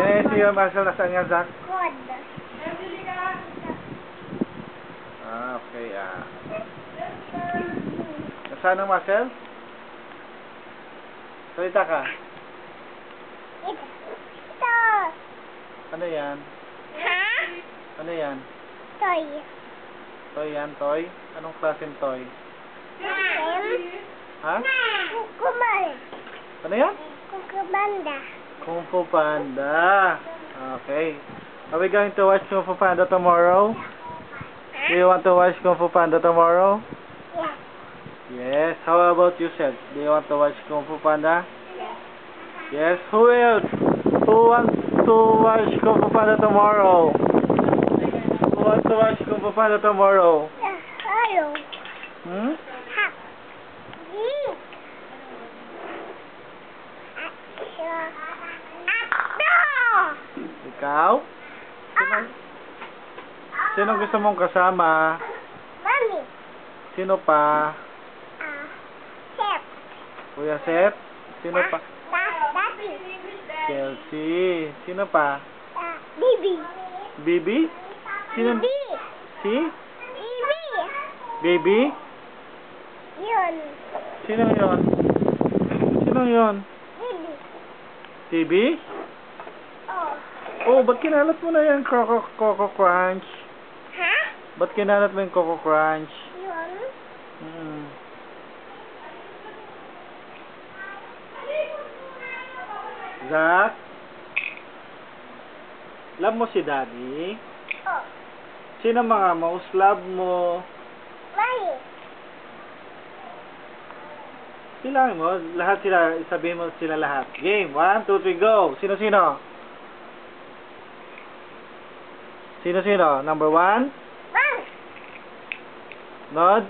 Eh, si Marcel nasaan nga, Zach? Kod. Ah, okay, Nasaan ang Marcel? Salita ka. Ito. Ano yan? Ha? Ano yan? Toy. Toy yan, toy? Anong klaseng toy? Ha? Kukuman. Ano yan? Kukumanda. Kung Fu Panda. Okay. Are we going to watch Kung Fu Panda tomorrow? Do you want to watch Kung Fu Panda tomorrow? Yes. Yes. How about you, Seth? Do you want to watch Kung Fu Panda? Yes. Who else? Who wants to watch Kung Fu Panda tomorrow? Who wants to watch Kung Fu Panda tomorrow? Hello. Hmm? Ha. Eat. Ikaw? Sino gusto mong kasama? Mami. Sino pa? Chef. Kuya Seth? Sino pa? Daddy. Chelsea. Sino pa? Bibi. Bibi? Sino? Bibi. Si? Bibi. Baby? Yun. Sino yon? Sino yon? Bibi. TV? Oh. Oh, ba't kinalat mo na yan, Coco Crunch? Ha? Ba't kinalat mo yung Coco Crunch? Yun. Hmm. Zach? Love mo si Daddy? Oh. Sino mga most love mo? Mami. Bilangin mo, lahat sila, sabihin mo sila lahat. Game, 1, 2, 3, go! Sino-sino? Sino-sino? Number 1? Mom. Nod?